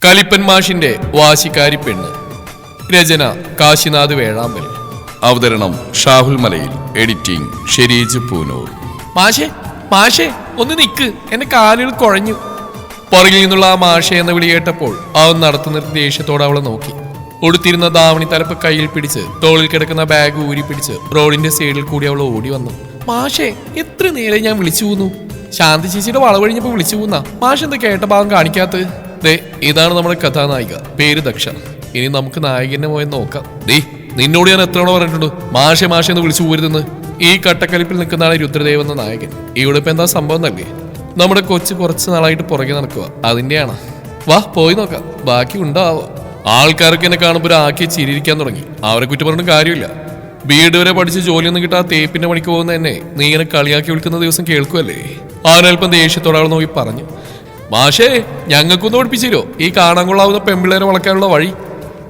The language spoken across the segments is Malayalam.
കലിപ്പൻ മാഷിന്റെ വാശിക്കാരി പെണ്ണ്. രചന കാശിനാഥ് വേഴാമ്പൽ. അവതരണം ഷാഹുൽ മലയിൽ. എഡിറ്റിംഗ് ഷെരീജ് പൂനൂർ. മാഷേ മാഷേ ഒന്ന് നിക്ക്, എന്റെ കാലുകൾ കുഴഞ്ഞു. പുറകിൽ നിന്നുള്ള ആ മാഷേ എന്ന വിളി കേട്ടപ്പോൾ അവൻ നടത്തു നിർത്തി ദേഷ്യത്തോടെ അവളെ നോക്കി. ഉടുത്തിരുന്ന ദാവണി തലപ്പ് കയ്യിൽ പിടിച്ച് തോളിൽ കിടക്കുന്ന ബാഗ് ഊരി പിടിച്ച് റോഡിന്റെ സൈഡിൽ കൂടി അവൾ ഓടി വന്നു. മാഷേ എത്ര നേരം ഞാൻ വിളിച്ചു പോന്നു. ശാന്തി ചേച്ചിയുടെ വളവഴിഞ്ഞപ്പോ വിളിച്ചു പോന്ന മാഷ് എന്താ കേട്ട ഭാഗം കാണിക്കാത്ത? ദേ ഇതാണ് നമ്മുടെ കഥാനായിക, പേര് ദക്ഷ. ഇനി നമുക്ക് നായകനെ പോയി നോക്കാം. ദേ നിന്നോട് ഞാൻ എത്ര തവണ പറഞ്ഞിട്ടുണ്ട് മാഷെ മാഷെ എന്ന് വിളിച്ചു പോരുതെന്ന്. ഈ കട്ടക്കലിപ്പിൽ നിൽക്കുന്നതാണ് രുദ്രദേവ് എന്ന നായകൻ. ഇവിടെ ഇപ്പൊ എന്താ സംഭവം തന്നെ? നമ്മുടെ കൊച്ചു കുറച്ച് നാളായിട്ട് പുറകെ നടക്കുക, അതിന്റെയാണ്. വാ പോയി നോക്കാം, ബാക്കി ഉണ്ടാവോ. ആൾക്കാർക്ക് എന്നെ കാണുമ്പോൾ ഒരു ആക്കി ചിരിയിരിക്കാൻ തുടങ്ങി. അവരെ കുറ്റം പറഞ്ഞിട്ട് കാര്യമില്ല. വീട് വരെ പഠിച്ച് ജോലിയൊന്നും കിട്ടാ തേപ്പിന്റെ പണിക്ക് പോകുന്ന എന്നെ നീ ഇങ്ങനെ കളിയാക്കി വിളിക്കുന്ന ദിവസം കേൾക്കുമല്ലേ? അവനൽപ്പം ദേഷ്യത്തോടെ അവൾ നോക്കി പറഞ്ഞു. മാഷേ ഞങ്ങൾക്കൊന്ന് പഠിപ്പിച്ചിരോ ഈ കാണാൻ കൊള്ളാവുന്ന പെൺപിള്ളേരെ വളക്കാനുള്ള വഴി?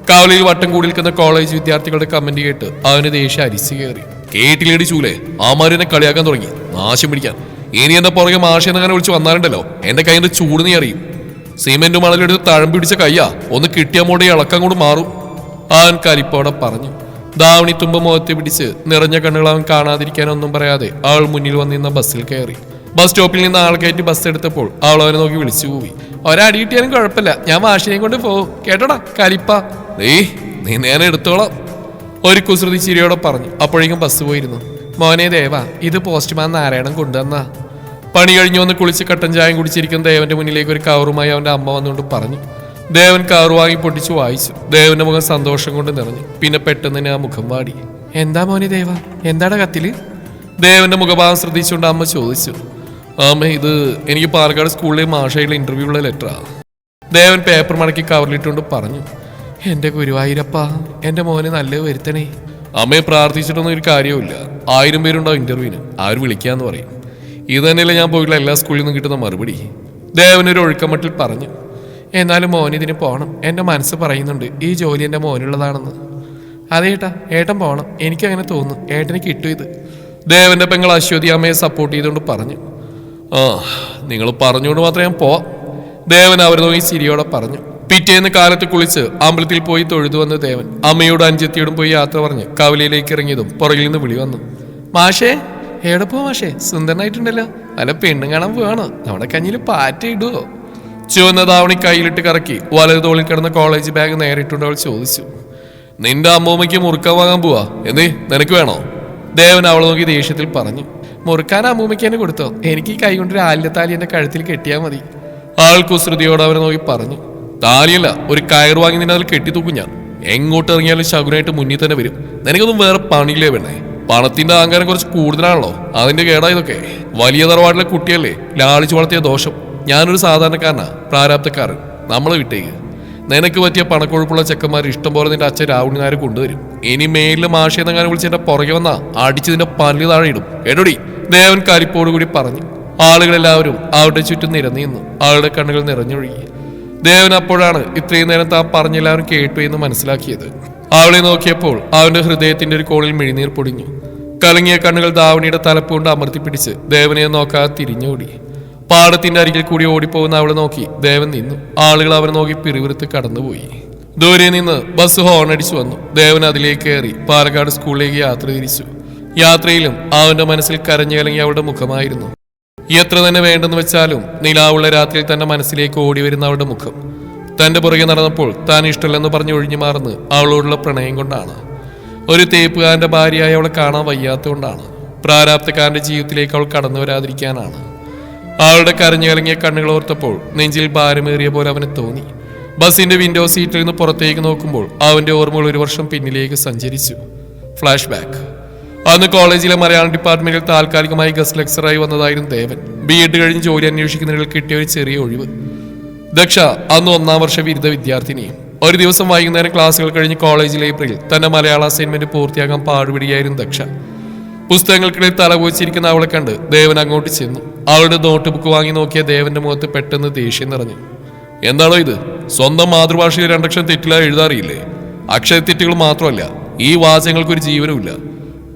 കവലയിൽ വട്ടം കൂടി നിൽക്കുന്ന കോളേജ് വിദ്യാർത്ഥികളുടെ കമന്റ് കേട്ട് അവന് ദേഷ്യം അരിച്ചു കയറി. കേട്ടിലേടി ചൂലേ, ആമാരെന്നെ കളിയാക്കാൻ തുടങ്ങി. നാശം പിടിക്കാൻ. ഇനി എന്റെ പുറകെ മാഷ എന്നങ്ങനെ വിളിച്ച് വന്നാലുണ്ടല്ലോ എന്റെ കൈന്റെ ചൂട് നീ അറിയും. സിമെന്റ് മണലെടുത്ത് തഴമ്പ് പിടിച്ച കയ്യാ, ഒന്ന് കിട്ടിയമോടെ ഇളക്കം കൊണ്ട് മാറും. അവൻ കലിപ്പോടെ പറഞ്ഞു. ദാവണി തുമ്പ് മുഖത്ത് പിടിച്ച് നിറഞ്ഞ കണ്ണുകൾ അവൻ കാണാതിരിക്കാനൊന്നും പറയാതെ അവൾ മുന്നിൽ വന്നിരുന്ന ബസ്സിൽ കയറി. ബസ് സ്റ്റോപ്പിൽ നിന്ന് ആൾ കയറ്റി ബസ് എടുത്തപ്പോൾ അവൾ അവനെ നോക്കി വിളിച്ചു പോയി. ഒരടി കിട്ടിയാലും കുഴപ്പമില്ല, ഞാൻ മാഷിനെയും കൊണ്ട് പോകും കേട്ടോടാ കലിപ്പ. നീ നേരെ എടുത്തോളാം, ഒരു കുസൃതി ചിരിയോടെ പറഞ്ഞു. അപ്പോഴേക്കും ബസ് പോയിരുന്നു. മോനെ ദേവ, ഇത് പോസ്റ്റ്മാൻ നാരായണൻ കൊണ്ടുവന്ന. പണി കഴിഞ്ഞു വന്ന് കുളിച്ച് കട്ടൻ ചായം കുടിച്ചിരിക്കുന്ന ദേവന്റെ മുന്നിലേക്ക് ഒരു കവറുമായി അവന്റെ അമ്മ വന്നുകൊണ്ട് പറഞ്ഞു. ദേവൻ കവറ് വാങ്ങി പൊട്ടിച്ച് വായിച്ചു. ദേവന്റെ മുഖം സന്തോഷം കൊണ്ട് നിറഞ്ഞു. പിന്നെ പെട്ടെന്ന് തന്നെ ആ മുഖം വാടി. എന്താ മോനെ ദേവ, എന്താടാ കത്തില്? ദേവന്റെ മുഖഭാവം ശ്രദ്ധിച്ചുകൊണ്ട് അമ്മ ചോദിച്ചു. അമ്മ ഇത് എനിക്ക് പാലക്കാട് സ്കൂളിലെ മാഷയിലെ ഇന്റർവ്യൂള്ള ലെറ്ററാ. ദേവൻ പേപ്പർ മടക്കി കവറിലിട്ടുകൊണ്ട് പറഞ്ഞു. എന്റെ ഗുരുവായൂരപ്പ, എന്റെ മോനെ നല്ലത് വരുത്തണേ. അമ്മയെ പ്രാർത്ഥിച്ചിട്ടൊന്നും ഒരു കാര്യവുമില്ല. 1000 പേരുണ്ടാവും ഇന്റർവ്യൂവിന്, ആര് വിളിക്കാന്ന് പറയും. ഇത് തന്നെയല്ലേ ഞാൻ പോയിട്ടുള്ള എല്ലാ സ്കൂളിൽ നിന്നും കിട്ടുന്ന മറുപടി. ദേവനൊരു ഒഴുക്കമട്ടിൽ പറഞ്ഞു. എന്നാലും മോനിതിന് പോകണം. എന്റെ മനസ്സ് പറയുന്നുണ്ട് ഈ ജോലി എന്റെ മോനുള്ളതാണെന്ന്. അതേട്ടാ, ഏട്ടൻ പോകണം, എനിക്കങ്ങനെ തോന്നുന്നു. ഏട്ടന് കിട്ടും ഇത്. ദേവന്റെ പെങ്ങൾ അശ്വതി അമ്മയെ സപ്പോർട്ട് ചെയ്തുകൊണ്ട് പറഞ്ഞു. നിങ്ങൾ പറഞ്ഞുകൊണ്ട് മാത്രമേ ഞാൻ പോവാം. ദേവൻ അവരെ നോക്കി ചിരിയോടെ പറഞ്ഞു. പിറ്റേന്ന് കാലത്ത് കുളിച്ച് അമ്പലത്തിൽ പോയി തൊഴുതു വന്ന ദേവൻ അമ്മയോടും അനുജത്തിയോടും പോയി യാത്ര പറഞ്ഞ് കവലയിലേക്ക് ഇറങ്ങിയതും പുറകിൽ നിന്ന് വിളി വന്നു. മാഷേ എവിടെ പോവാ മാഷേ? സുന്ദരനായിട്ടുണ്ടല്ലോ, നല്ല പെണ്ണും കാണാൻ പോവാണോ? നമ്മുടെ കഞ്ഞിൽ പാറ്റ ഇടുവോ? ചുവന്ന ദാവണി കയ്യിലിട്ട് കറക്കി വലതു തോളിൽ കിടന്ന കോളേജ് ബാഗ് നേരിട്ടുണ്ട് അവൾ ചോദിച്ചു. നിന്റെ അമ്മൂമ്മയ്ക്ക് മുറുക്കാൻ വാങ്ങാൻ പോവാ, എന്തേ നിനക്ക് വേണോ? ദേവൻ അവളെ നോക്കി ദേഷ്യത്തിൽ പറഞ്ഞു. മുറുക്കാൻ അമ്മൂമ്മയ്ക്ക് തന്നെ കൊടുത്തോ, എനിക്ക് ഈ കൈ കൊണ്ട് ആലിലത്താലി എന്റെ കഴുത്തിൽ കെട്ടിയാൽ മതി. ആൾ കുസൃതിയോട് അവനെ നോക്കി പറഞ്ഞു. താലിയല്ല, ഒരു കയർ വാങ്ങി നിന്നെ അതിൽ കെട്ടിത്തൂക്കും ഞാൻ. എങ്ങോട്ട് ഇറങ്ങിയാലും ശകുനായിട്ട് മുന്നിൽ തന്നെ വരും. നിനക്കൊന്നും വേറെ പണിയില്ലേ വേണേ? പണത്തിന്റെ അഹങ്കാരം കുറച്ച് കൂടുതലാണല്ലോ, അതിന്റെ കേടാ ഇതൊക്കെ. വലിയ തറവാട്ടിലെ കുട്ടിയല്ലേ, ലാളിച്ചു വളർത്തിയ ദോഷം. ഞാനൊരു സാധാരണക്കാരനാ, പ്രാരാബ്ധക്കാരൻ. നമ്മളെ വിട്ടേക്ക്. നിനക്ക് പറ്റിയ പണക്കൊഴുപ്പുള്ള ചെക്കന്മാർ ഇഷ്ടം പോലെ നിന്റെ അച്ഛൻ രാവുണ്ണി നായർ കൊണ്ടുവരും. ഇനി മേലിലെ മാഷയെന്നെങ്ങാനും വിളിച്ച് എന്റെ പുറകെ വന്നാ അടിച്ചതിന്റെ പല്ല് താഴെ ഇടും. എടോടി, ദേവൻ കലിപ്പോടുകൂടി പറഞ്ഞു. ആളുകളെല്ലാവരും അവരുടെ ചുറ്റും നിരന്നിരുന്നു. ആളുടെ കണ്ണുകൾ നിറഞ്ഞൊഴുകി. ദേവൻ അപ്പോഴാണ് ഇത്രയും നേരം താൻ പറഞ്ഞെല്ലാവരും കേട്ടു എന്ന് മനസ്സിലാക്കിയത്. അവളെ നോക്കിയപ്പോൾ അവന്റെ ഹൃദയത്തിന്റെ ഒരു കോണിൽ മിഴിനീർ പൊടിഞ്ഞു. കലങ്ങിയ കണ്ണുകൾ ദാവണിയുടെ തലപ്പുകൊണ്ട് അമർത്തിപ്പിടിച്ച് ദേവനെ നോക്കാതെ തിരിഞ്ഞോടി. പാടത്തിന്റെ അരികിൽ കൂടി ഓടിപ്പോകുന്ന അവളെ നോക്കി ദേവൻ നിന്നു. ആളുകൾ അവനെ നോക്കി പിറിവിറുത്ത് കടന്നുപോയി. ദൂരെ നിന്ന് ബസ് ഹോൺ അടിച്ചു വന്നു. ദേവൻ അതിലേക്ക് കയറി പാലക്കാട് സ്കൂളിലേക്ക് യാത്ര തിരിച്ചു. യാത്രയിലും അവന്റെ മനസ്സിൽ കരഞ്ഞു കലങ്ങി അവളുടെ മുഖമായിരുന്നു. എത്ര തന്നെ വേണ്ടെന്ന് വെച്ചാലും നിലാവുള്ള രാത്രിയിൽ തന്റെ മനസ്സിലേക്ക് ഓടി വരുന്ന അവളുടെ മുഖം. തന്റെ പുറകെ നടന്നപ്പോൾ താൻ ഇഷ്ടമല്ലെന്ന് പറഞ്ഞ് ഒഴിഞ്ഞു മാറുന്നത് അവളോടുള്ള പ്രണയം കൊണ്ടാണ്. ഒരു തേപ്പുകാരന്റെ ഭാര്യയായി അവളെ കാണാൻ വയ്യാത്തതുകൊണ്ടാണ്. പ്രാരാബ്ധക്കാരന്റെ ജീവിതത്തിലേക്ക് അവൾ കടന്നു വരാതിരിക്കാനാണ്. അവളുടെ കരഞ്ഞു കലങ്ങിയ കണ്ണുകൾ ഓർത്തപ്പോൾ നെഞ്ചിൽ ഭാരമേറിയ പോലെ അവന് തോന്നി. ബസിന്റെ വിൻഡോ സീറ്റിൽ നിന്ന് പുറത്തേക്ക് നോക്കുമ്പോൾ അവന്റെ ഓർമ്മകൾ 1 വർഷം പിന്നിലേക്ക് സഞ്ചരിച്ചു. Flash back. അന്ന് കോളേജിലെ മലയാളം ഡിപ്പാർട്ട്മെന്റിൽ താൽക്കാലികമായി ഗസ്റ്റ് ലെക്ചറായി വന്നതായിരുന്നു ദേവൻ. BEd കഴിഞ്ഞ് ജോലി അന്വേഷിക്കുന്നതിൽ കിട്ടിയ ഒരു ചെറിയ ഒഴിവ്. ദക്ഷ അന്ന് 1ാം വർഷ ബിരുദ വിദ്യാർത്ഥിനിയും. ഒരു ദിവസം വൈകുന്നേരം ക്ലാസ്സുകൾ കഴിഞ്ഞ് കോളേജ് ലൈബ്രറിയിൽ തന്റെ മലയാള അസൈൻമെന്റ് പൂർത്തിയാക്കാൻ പാടുപിടിയായിരുന്നു ദക്ഷ. പുസ്തകങ്ങൾക്കിടയിൽ തലപോച്ചിരിക്കുന്ന അവളെ കണ്ട് ദേവൻ അങ്ങോട്ട് ചെന്നു. അവളുടെ നോട്ട് ബുക്ക് വാങ്ങി നോക്കിയ ദേവന്റെ മുഖത്ത് പെട്ടെന്ന് ദേഷ്യം നിറഞ്ഞു. എന്താണോ ഇത്? സ്വന്തം മാതൃഭാഷയിൽ 2 അക്ഷരം തെറ്റില്ലാതെ എഴുതാറിയില്ലേ? അക്ഷരത്തെറ്റുകൾ മാത്രമല്ല, ഈ വാചകങ്ങൾക്കൊരു ജീവനുമില്ല.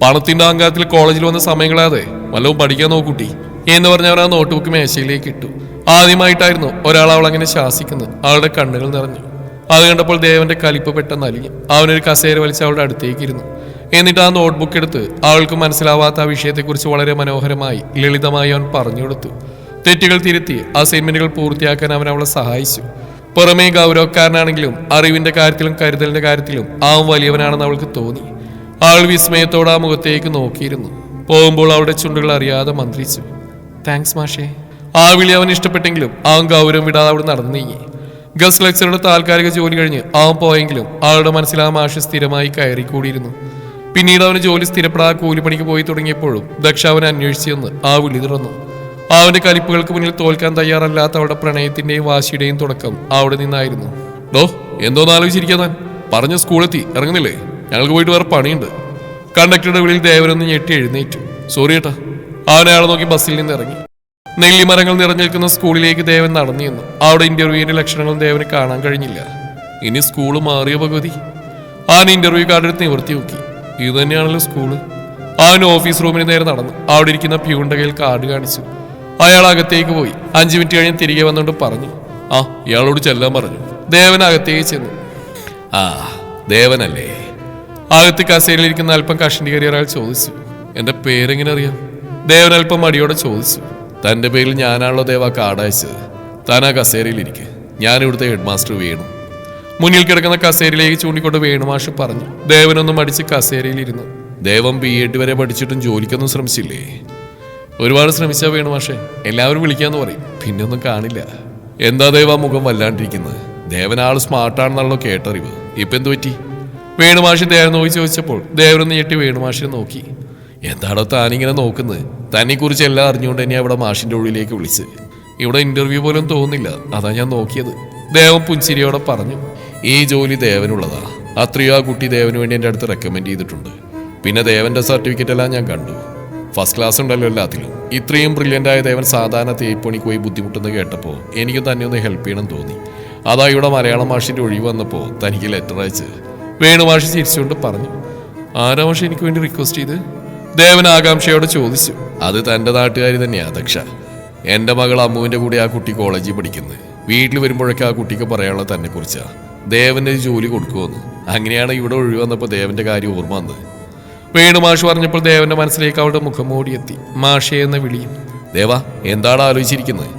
പണത്തിന്റെ അഹങ്കാരത്തിൽ കോളേജിൽ വന്ന സമയം കളയാതെ വല്ലതും പഠിക്കാൻ നോക്കൂട്ടി എന്ന് പറഞ്ഞവൻ ആ നോട്ട് ബുക്ക് മേശയിലേക്ക് ഇട്ടു. ആദ്യമായിട്ടായിരുന്നു ഒരാൾ അവൾ അങ്ങനെ ശാസിക്കുന്നത്. അവളുടെ കണ്ണുകൾ നിറഞ്ഞു. അത് കണ്ടപ്പോൾ ദേവന്റെ കലിപ്പ് പെട്ടെന്ന് അലിഞ്ഞു. അവനൊരു കസേര വലിച്ച് അവളുടെ അടുത്തേക്ക് ഇരുന്നു. എന്നിട്ട് ആ നോട്ട്ബുക്ക് എടുത്ത് അവൾക്ക് മനസ്സിലാവാത്ത ആ വിഷയത്തെക്കുറിച്ച് വളരെ മനോഹരമായി ലളിതമായി അവൻ പറഞ്ഞു കൊടുത്തു. തെറ്റുകൾ തിരുത്തി അസൈൻമെന്റുകൾ പൂർത്തിയാക്കാൻ അവൻ അവളെ സഹായിച്ചു. പുറമേ ഗൗരവക്കാരനാണെങ്കിലും അറിവിന്റെ കാര്യത്തിലും കരുതലിന്റെ കാര്യത്തിലും അവൻ വലിയവനാണെന്ന് അവൾക്ക് തോന്നി. അവൾ വിസ്മയത്തോടെ ആ മുഖത്തേക്ക് നോക്കിയിരുന്നു. പോകുമ്പോൾ അവളുടെ ചുണ്ടുകൾ അറിയാതെ മന്ത്രിച്ചു. താങ്ക്സ് മാഷേ. ആ വിളി അവൻ ഇഷ്ടപ്പെട്ടെങ്കിലും അവൻ ഗൗരവം വിടാതെ അവിടെ നടന്നു നീങ്ങി. ഗസ്റ്റ് ലെക്ചറുടെ താൽക്കാലിക ജോലി കഴിഞ്ഞ് അവൻ പോയെങ്കിലും അവളുടെ മനസ്സിൽ ആ മാഷ് സ്ഥിരമായി കയറിക്കൂടിയിരുന്നു. പിന്നീട് അവന് ജോലി സ്ഥിരപ്പെടാതെ കൂലിപ്പണിക്ക് പോയി തുടങ്ങിയപ്പോഴും ദക്ഷ അവനെ അന്വേഷിച്ചെന്ന് ആ വിളി തുറന്നു. അവന്റെ കലിപ്പുകൾക്ക് മുന്നിൽ തോൽക്കാൻ തയ്യാറല്ലാത്ത അവളുടെ പ്രണയത്തിന്റെയും വാശിയുടെയും തുടക്കം അവിടെ നിന്നായിരുന്നു. ഡോ എന്തോന്ന് ആലോചിച്ചിരിക്കാൻ താൻ? പറഞ്ഞ സ്കൂളെത്തി ഇറങ്ങുന്നില്ലേ? ഞങ്ങൾക്ക് പോയിട്ട് വേറെ പണിയുണ്ട്. കണ്ടക്ടറുടെ വിളിയിൽ ദേവനൊന്ന് ഞെട്ടി എഴുന്നേറ്റു. സോറി ഏട്ടാ. അവൻ അയാളെ നോക്കി ബസ്സിൽ നിന്ന് ഇറങ്ങി. നെല്ലിമരങ്ങൾ നിറഞ്ഞിരിക്കുന്ന സ്കൂളിലേക്ക് ദേവൻ നടന്നു ചെന്നു. അവിടെ ഇന്റർവ്യൂവിന്റെ ലക്ഷണങ്ങളും ദേവന് കാണാൻ കഴിഞ്ഞില്ല. ഇനി സ്കൂള് മാറിയ ഭഗവതി. അവൻ ഇന്റർവ്യൂ കാർഡ് എടുത്ത് നിവർത്തി നോക്കി. ഇത് തന്നെയാണല്ലോ സ്കൂള്. അവൻ ഓഫീസ് റൂമിന് നേരെ നടന്നു. അവിടെ ഇരിക്കുന്ന പ്യൂണിന്റെ കയ്യിൽ കാർഡ് കാണിച്ചു. അയാൾ അകത്തേക്ക് പോയി. 5 മിനിറ്റ് കഴിഞ്ഞ് തിരികെ വന്നുകൊണ്ട് പറഞ്ഞു, ആ ഇയാളോട് ചെല്ലാൻ പറഞ്ഞു. ദേവൻ അകത്തേക്ക് ചെന്നു. ആ ദേവനല്ലേ? അകത്ത് കസേരയിലിരിക്കുന്ന അല്പം കഷണ്ടി കയറിയ ഒരാൾ ചോദിച്ചു. എന്റെ പേരെങ്ങനെ അറിയാം? ദേവൻ അല്പം മടിയോടെ ചോദിച്ചു. തന്റെ പേരിൽ ഞാനാണല്ലോ ദേവ കാർഡ് അയച്ചത്. താൻ ആ കസേരയിലിരിക്കെ. ഞാൻ ഇവിടുത്തെ ഹെഡ് മാസ്റ്റർ വേണു. മുന്നിൽ കിടക്കുന്ന കസേരയിലേക്ക് ചൂണ്ടിക്കൊണ്ട് വേണുമാഷ് പറഞ്ഞു. ദേവനൊന്നും മടിച്ച് കസേരയിലിരുന്നു. ദേവൻ BEd വരെ പഠിച്ചിട്ടും ജോലിക്കൊന്നും ശ്രമിച്ചില്ലേ? ഒരുപാട് ശ്രമിച്ചാ വേണുമാഷെ. എല്ലാവരും വിളിക്കാന്ന് പറയും, പിന്നെ ഒന്നും കാണില്ല. എന്താ ദേവ മുഖം വല്ലാണ്ടിരിക്കുന്നത്? ദേവൻ ആള് സ്മാർട്ടാണെന്നാണല്ലോ കേട്ടറിവ്. ഇപ്പൊ എന്തു പറ്റി? വേണുമാഷി ദേവൻ നോക്കി ചോദിച്ചപ്പോൾ ദേവനൊന്ന് ഞെട്ടി വേണുമാഷിനെ നോക്കി. എന്താണോ താനിങ്ങനെ നോക്കുന്നത്? തന്നെ കുറിച്ച് എല്ലാം അറിഞ്ഞുകൊണ്ട് എന്നെ അവിടെ മാഷിന്റെ ഉള്ളിലേക്ക് വിളിച്ച്. ഇവിടെ ഇന്റർവ്യൂ പോലും തോന്നുന്നില്ല, അതാ ഞാൻ നോക്കിയത്. ദേവൻ പുഞ്ചിരിയോടെ പറഞ്ഞു. ഈ ജോലി ദേവനുള്ളതാ. അത്രയോ ആ കുട്ടി ദേവന് വേണ്ടി എൻ്റെ അടുത്ത് റെക്കമെൻഡ് ചെയ്തിട്ടുണ്ട്. പിന്നെ ദേവന്റെ സർട്ടിഫിക്കറ്റ് എല്ലാം ഞാൻ കണ്ടു. ഫസ്റ്റ് ക്ലാസ് ഉണ്ടല്ലോ എല്ലാത്തിലും. ഇത്രയും ബ്രില്യൻ്റ് ആയ ദേവൻ സാധാരണ തേപ്പണിക്ക് പോയി ബുദ്ധിമുട്ടെന്ന് കേട്ടപ്പോൾ എനിക്കും തന്നെ ഒന്ന് ഹെൽപ്പ് ചെയ്യണം തോന്നി. അതാ ഇവിടെ മലയാളം മാഷിന്റെ ഒഴിവ് വന്നപ്പോൾ തനിക്ക് ലെറ്റർ അയച്ച്. വേണുമാഷി ചിരിച്ചുകൊണ്ട് പറഞ്ഞു. ആരാ മാഷി എനിക്ക് വേണ്ടി റിക്വസ്റ്റ് ചെയ്ത്? ദേവൻ ആകാംക്ഷയോടെ ചോദിച്ചു. അത് തൻ്റെ നാട്ടുകാരി തന്നെയാ ദക്ഷ. എൻ്റെ മകൾ അമ്മുവിൻ്റെ കൂടെ ആ കുട്ടി കോളേജിൽ പഠിക്കുന്നത്. വീട്ടിൽ വരുമ്പോഴൊക്കെ ആ കുട്ടിക്ക് പറയാനുള്ളത് തന്നെ കുറിച്ചാ. ദേവന്റെ ജോലി കൊടുക്കുമെന്ന്. അങ്ങനെയാണ് ഇവിടെ ഒഴിവ് വന്നപ്പോൾ ദേവന്റെ കാര്യം ഓർമ്മ വന്നത്. വേണുമാഷ് പറഞ്ഞപ്പോൾ ദേവന്റെ മനസ്സിലേക്ക് അവളുടെ മുഖം ഓടിയെത്തി. മാഷേ എന്ന വിളിയും. ദേവ എന്താണ് ആലോചിച്ചിരിക്കുന്നത്?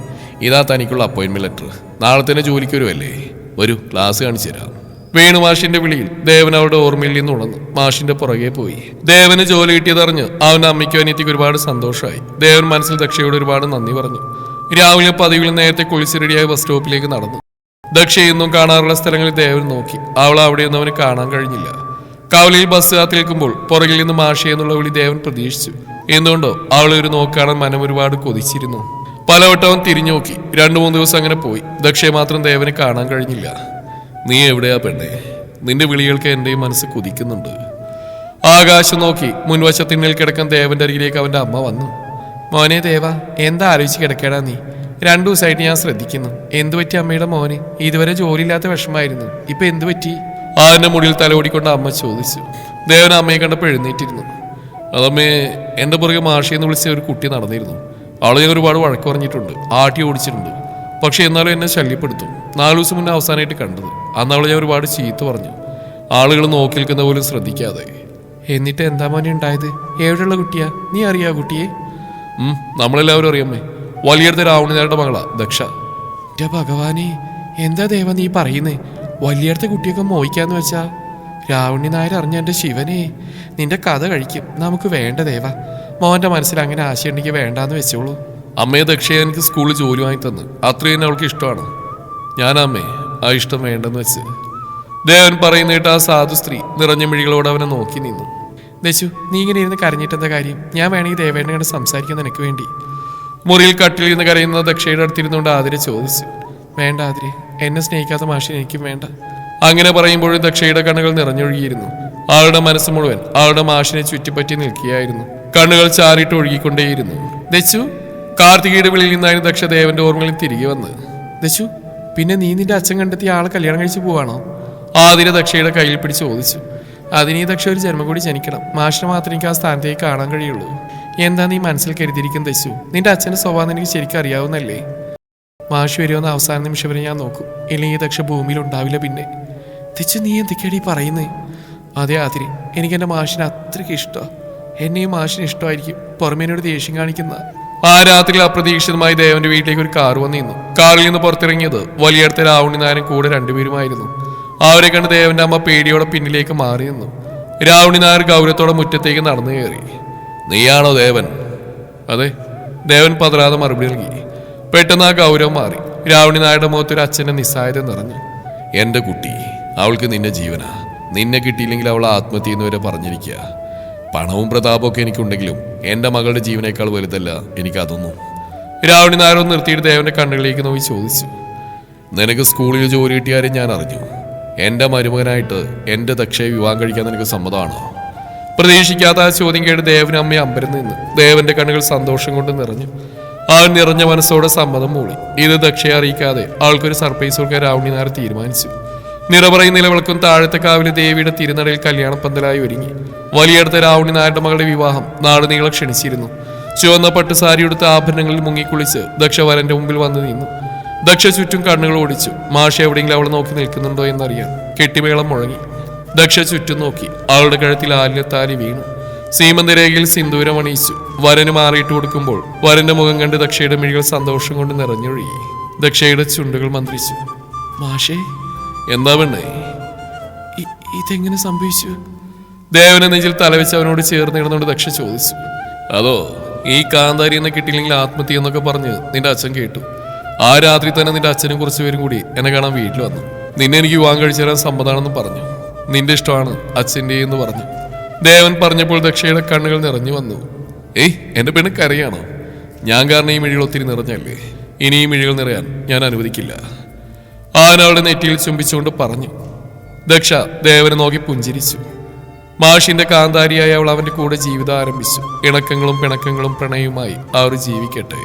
ഇതാ തനിക്കുള്ള അപ്പോയിന്റ്മെന്റ് ലെറ്റർ. നാളെ തന്നെ ജോലിക്ക് വരുമല്ലേ? വരൂ, ക്ലാസ് കാണിച്ചു തരാം. വേണുമാഷിന്റെ വിളിയിൽ ദേവൻ അവളുടെ ഓർമ്മയിൽ നിന്ന് ഉണർന്നു. മാഷിന്റെ പുറകെ പോയി. ദേവന് ജോലി കിട്ടിയതറിഞ്ഞ് അവന്റെ അമ്മയ്ക്കും അനിയത്തിക്ക് ഒരുപാട് സന്തോഷമായി. ദേവൻ മനസ്സിൽ ദക്ഷയോട് ഒരുപാട് നന്ദി പറഞ്ഞു. രാവിലെ പതിവിൽ നേരത്തെ കുളിച്ച് റെഡിയായി ബസ് സ്റ്റോപ്പിലേക്ക് നടന്നു. ദക്ഷയൊന്നും കാണാറുള്ള സ്ഥലങ്ങളിൽ ദേവൻ നോക്കി. അവളെ അവിടെയൊന്നും അവന് കാണാൻ കഴിഞ്ഞില്ല. കവലയിൽ ബസ് കാത്തിരിക്കുമ്പോൾ പുറകിൽ നിന്ന് മാഷി എന്നുള്ള വിളി ദേവൻ പ്രതീക്ഷിച്ചു. എന്തുകൊണ്ടോ അവളെ ഒരു നോക്ക് കാണാൻ മനം ഒരുപാട് കൊതിച്ചിരുന്നു. പലവട്ടം അവൻ തിരിഞ്ഞു നോക്കി. 2-3 ദിവസം അങ്ങനെ പോയി. ദക്ഷയെ മാത്രം ദേവന് കാണാൻ കഴിഞ്ഞില്ല. നീ എവിടെയാ പെണ്ണേ? നിന്റെ വിളികൾക്ക് എന്റെയും മനസ്സ് കുതിക്കുന്നുണ്ട്. ആകാശം നോക്കി മുൻവശത്തിന്നിൽ കിടക്കാൻ ദേവന്റെ അരികിലേക്ക് അവന്റെ അമ്മ വന്നു. മോനെ ദേവ, എന്താ ആലോചിച്ച് കിടക്കേടാ നീ? 2 ദിവസമായിട്ട് ഞാൻ ശ്രദ്ധിക്കുന്നു. എന്തു പറ്റി അമ്മയുടെ മോന്? ഇതുവരെ ജോലിയില്ലാത്ത വിഷമായിരുന്നു, ഇപ്പൊ എന്തു പറ്റി? അവന്റെ മുടിയിൽ തലോടിക്കൊണ്ട് അമ്മ ചോദിച്ചു. ദേവൻ അമ്മയെ കണ്ടപ്പോൾ എഴുന്നേറ്റിരുന്നു. അതമ്മേ, എന്റെ പുറകെ മാഷിയെന്ന് വിളിച്ച ഒരു കുട്ടി നടന്നിരുന്നു. അവളെ ഞാൻ ഒരുപാട് വഴക്ക് പറഞ്ഞിട്ടുണ്ട്, ആട്ടി ഓടിച്ചിട്ടുണ്ട്. പക്ഷെ എന്നാലും എന്നെ ശല്യപ്പെടുത്തും. 4 ദിവസം മുന്നേ അവസാനമായിട്ട് കണ്ടത്. അന്ന് അവളെ ഞാൻ ഒരുപാട് ചീത്ത പറഞ്ഞു, ആളുകൾ നോക്കി നിൽക്കുന്ന പോലും ശ്രദ്ധിക്കാതെ. എന്നിട്ട് എന്താ മോനെ ഉണ്ടായത്? എവിടെയുള്ള കുട്ടിയാ? നീ അറിയാ കുട്ടിയെ? നമ്മളെല്ലാവരും അറിയാമേ. വലിയടുത്ത രാവണനാരുടെ മകളാ ദക്ഷ. എന്റെ ഭഗവാനെ, എന്താ ദേവ നീ പറയുന്നേ? വലിയടുത്ത കുട്ടിയൊക്കെ മോഹിക്കാന്ന് വെച്ചാ? രാവണി നായർ അറിഞ്ഞ എന്റെ ശിവനെ, നിന്റെ കഥ കഴിക്കും. നമുക്ക് വേണ്ട ദേവ. മോന്റെ മനസ്സിൽ അങ്ങനെ ആശയുണ്ടെങ്കിൽ വേണ്ടാന്ന് വെച്ചോളൂ. അമ്മയെ ദക്ഷയെ എനിക്ക് സ്കൂളിൽ ജോലി വാങ്ങി തന്നു. അത്രയും അവൾക്ക് ഇഷ്ടമാണ്. ഞാനമ്മേ ആ ഇഷ്ടം വേണ്ടെന്ന് വെച്ച്. ദേവൻ പറയുന്നിട്ട് ആ സാധു സ്ത്രീ നിറഞ്ഞ മിഴികളോട് അവനെ നോക്കി നിന്നു. ദശു, നീ ഇങ്ങനെ ഇരുന്ന് കരഞ്ഞിട്ടെന്താ കാര്യം? ഞാൻ വേണമെങ്കിൽ ദേവേനെ കണ്ട് സംസാരിക്കാൻ നിനക്ക് വേണ്ടി. മുറിയിൽ കട്ടിലിൽ നിന്ന് കരയുന്ന ദക്ഷയുടെ അടുത്തിരുന്നുകൊണ്ട് ആതിര ചോദിച്ചു. വേണ്ട ആതിരെ, എന്നെ സ്നേഹിക്കാത്ത മാഷിനെ എനിക്കും വേണ്ട. അങ്ങനെ പറയുമ്പോഴും ദക്ഷയുടെ കണ്ണുകൾ നിറഞ്ഞൊഴുകിയിരുന്നു. അവളുടെ മനസ്സ് മുഴുവൻ അവളുടെ മാഷിനെ ചുറ്റിപ്പറ്റി നിൽക്കുകയായിരുന്നു. കണ്ണുകൾ ചാറിയിട്ട് ഒഴുകിക്കൊണ്ടേയിരുന്നു. ദശു, കാർത്തികയുടെ വിളിയിൽ നിന്നായിരുന്നു ദക്ഷ ദേവന്റെ ഓർമ്മകളിൽ തിരികെ വന്ന്. ദശു, പിന്നെ നീ നിന്റെ അച്ഛൻ കണ്ടെത്തിയ ആളെ കല്യാണം കഴിച്ച് പോവാണോ? ആതിര ദക്ഷയുടെ കയ്യിൽ പിടിച്ച് ചോദിച്ചു. അതിനീ ദക്ഷ ഒരു ജന്മം കൂടി ജനിക്കണം. മാഷിനെ മാത്രമേ എനിക്ക് ആ സ്ഥാനത്തേക്ക് കാണാൻ കഴിയുള്ളൂ. എന്താ നീ മനസ്സിൽ കരുതിയിരിക്കും ദശു? നിന്റെ അച്ഛന്റെ സ്വഭാവം എനിക്ക് ശരിക്കും അറിയാവുന്നല്ലേ? മാഷ് വരുമെന്ന് അവസാന നിമിഷം വരെ ഞാൻ നോക്കും. ഇല്ലെങ്കിൽ ദക്ഷ ഭൂമിയിൽ ഉണ്ടാവില്ല. പിന്നെ തിച്ചു നീ എന്തൊക്കെയാടി പറയുന്നേ? അതെ ആതിരി, എനിക്ക് എൻ്റെ മാഷിനെ അത്രയ്ക്ക് ഇഷ്ടമാണ്. എന്നെയും മാഷിന് ഇഷ്ടമായിരിക്കും. പുറമേനോട് ദേഷ്യം കാണിക്കുന്ന. ആ രാത്രിയിൽ അപ്രതീക്ഷിതമായി ദേവന്റെ വീട്ടിലേക്ക് ഒരു കാർ വന്നു നിന്നു. കാറിൽ നിന്ന് പുറത്തിറങ്ങിയത് വലിയടുത്ത രാവുണ്ണി നായരും കൂടെ രണ്ടുപേരുമായിരുന്നു. അവരെ കണ്ട് ദേവന്റെ അമ്മ പേടിയോടെ പിന്നിലേക്ക് മാറി നിന്നു. രാവുണ്ണി നായർ ഗൗരവത്തോടെ മുറ്റത്തേക്ക് നടന്നു കയറി. നീയാണോ ദേവൻ? അതെ, ദേവൻ പതരാതെ മറുപടി നൽകി. പെട്ടെന്ന് ആ ഗൗരവം മാറി. രാവുണ്ണി നായരുടെ മുഖത്തൊരു അച്ഛന്റെ നിസ്സായത നിറഞ്ഞു. എന്റെ കുട്ടി, അവൾക്ക് നിന്നെ ജീവനാ. നിന്നെ കിട്ടിയില്ലെങ്കിൽ അവൾ ആത്മഹത്യ ചെയ്യുന്നവരെ പറഞ്ഞിരിക്കുക. പണവും പ്രതാപവും ഒക്കെ എനിക്കുണ്ടെങ്കിലും എൻ്റെ മകളുടെ ജീവനേക്കാൾ വലുതല്ല എനിക്കതൊന്നും. രാവുണ്ണി നായർ നിർത്തിയിട്ട് ദേവന്റെ കണ്ണുകളിലേക്ക് നോക്കി ചോദിച്ചു. നിനക്ക് സ്കൂളിൽ ജോലി കിട്ടിയാലും ഞാൻ അറിഞ്ഞു. എൻ്റെ മരുമകനായിട്ട് എൻ്റെ ദക്ഷയെ വിവാഹം കഴിക്കാൻ നിനക്ക് സമ്മതമാണോ? പ്രതീക്ഷിക്കാത്ത ആ ചോദ്യം കേട്ട് ദേവനും അമ്മയും അമ്പരം നിന്ന്. ദേവന്റെ കണ്ണുകൾ സന്തോഷം കൊണ്ട് നിറഞ്ഞു. അവൻ നിറഞ്ഞ മനസ്സോടെ സമ്മതം മൂളി. ഇത് ദക്ഷയെ അറിയിക്കാതെ ആൾക്കൊരു സർപ്രൈസ് കൊടുക്കാൻ രാവുണ്ണി നായർ തീരുമാനിച്ചു. നിറപറയും നിലവിളക്കും താഴത്തെ കാവിലെ ദേവിയുടെ തിരുനടയിൽ കല്യാണപ്പന്തലായി ഒരുങ്ങി. വലിയടുത്ത രാവുണ്ണി നായരുടെ മകളുടെ വിവാഹം നാട് നീളെ ക്ഷണിച്ചിരുന്നു. ചുവന്ന പട്ടുസാരി എടുത്ത ആഭരണങ്ങളിൽ മുങ്ങിക്കുളിച്ച് ദക്ഷ വരന്റെ മുമ്പിൽ വന്നു നിന്നു. ദക്ഷ ചുറ്റും കണ്ണുകൾ ഓടിച്ചു. മാഷ് എവിടെയെങ്കിലും അവളെ നോക്കി നിൽക്കുന്നുണ്ടോ എന്നറിയാൻ കെട്ടിമേളം മുഴങ്ങി. ദക്ഷ ചുറ്റും നോക്കി. അവളുടെ കഴുത്തിൽ ആലിലത്താലി വീണു. സീമന്തരേഖയിൽ സിന്ദൂരം അണിയിച്ചു. വരന് മാറിയിട്ട് കൊടുക്കുമ്പോൾ വരന്റെ മുഖം കണ്ട് ദക്ഷയുടെ മിഴികൾ സന്തോഷം കൊണ്ട് നിറഞ്ഞൊഴുകി. ദക്ഷയുടെ ചുണ്ടുകൾ മന്ത്രിച്ചു. മാഷേ, എന്താ പെണ്ണേ, ഇതെങ്ങനെ സംഭവിച്ചു? ദേവനെ നെഞ്ചിൽ തലവെച്ച് അവനോട് ചേർന്ന് ഇടുന്നോണ്ട് ദക്ഷ ചോദിച്ചു. അതോ, ഈ കാന്താരി എന്നെ കിട്ടിയില്ലെങ്കിൽ ആത്മഹത്യ എന്നൊക്കെ പറഞ്ഞ് നിന്റെ അച്ഛൻ കേട്ടു. ആ രാത്രി തന്നെ നിന്റെ അച്ഛനും കുറച്ച് പേരും കൂടി എന്നെ കാണാൻ വീട്ടിൽ വന്നു. നിന്നെ എനിക്ക് വിവാഹം കഴിച്ചു തരാൻ സമ്മതമാണെന്ന് പറഞ്ഞു. നിന്റെ ഇഷ്ടമാണ് അച്ഛൻ്റെ എന്ന് പറഞ്ഞു. ദേവൻ പറഞ്ഞപ്പോൾ ദക്ഷയുടെ കണ്ണുകൾ നിറഞ്ഞു വന്നു. ഏയ്, എന്റെ പെണ്ണ് കരയാണോ? ഞാൻ കാരണം ഈ മിഴികൾ ഒത്തിരി നിറഞ്ഞല്ലേ. ഇനി ഈ മിഴികൾ നിറയാൻ ഞാൻ അനുവദിക്കില്ല. അവൻ അവളുടെ നെറ്റിയിൽ ചുംബിച്ചുകൊണ്ട് പറഞ്ഞു. ദക്ഷ ദേവനെ നോക്കി പുഞ്ചിരിച്ചു. മാഷിന്റെ കാന്താരിയായി അവൾ അവന്റെ കൂടെ ജീവിതം ആരംഭിച്ചു. ഇണക്കങ്ങളും പിണക്കങ്ങളും പ്രണയവുമായി അവർ ജീവിക്കട്ടെ.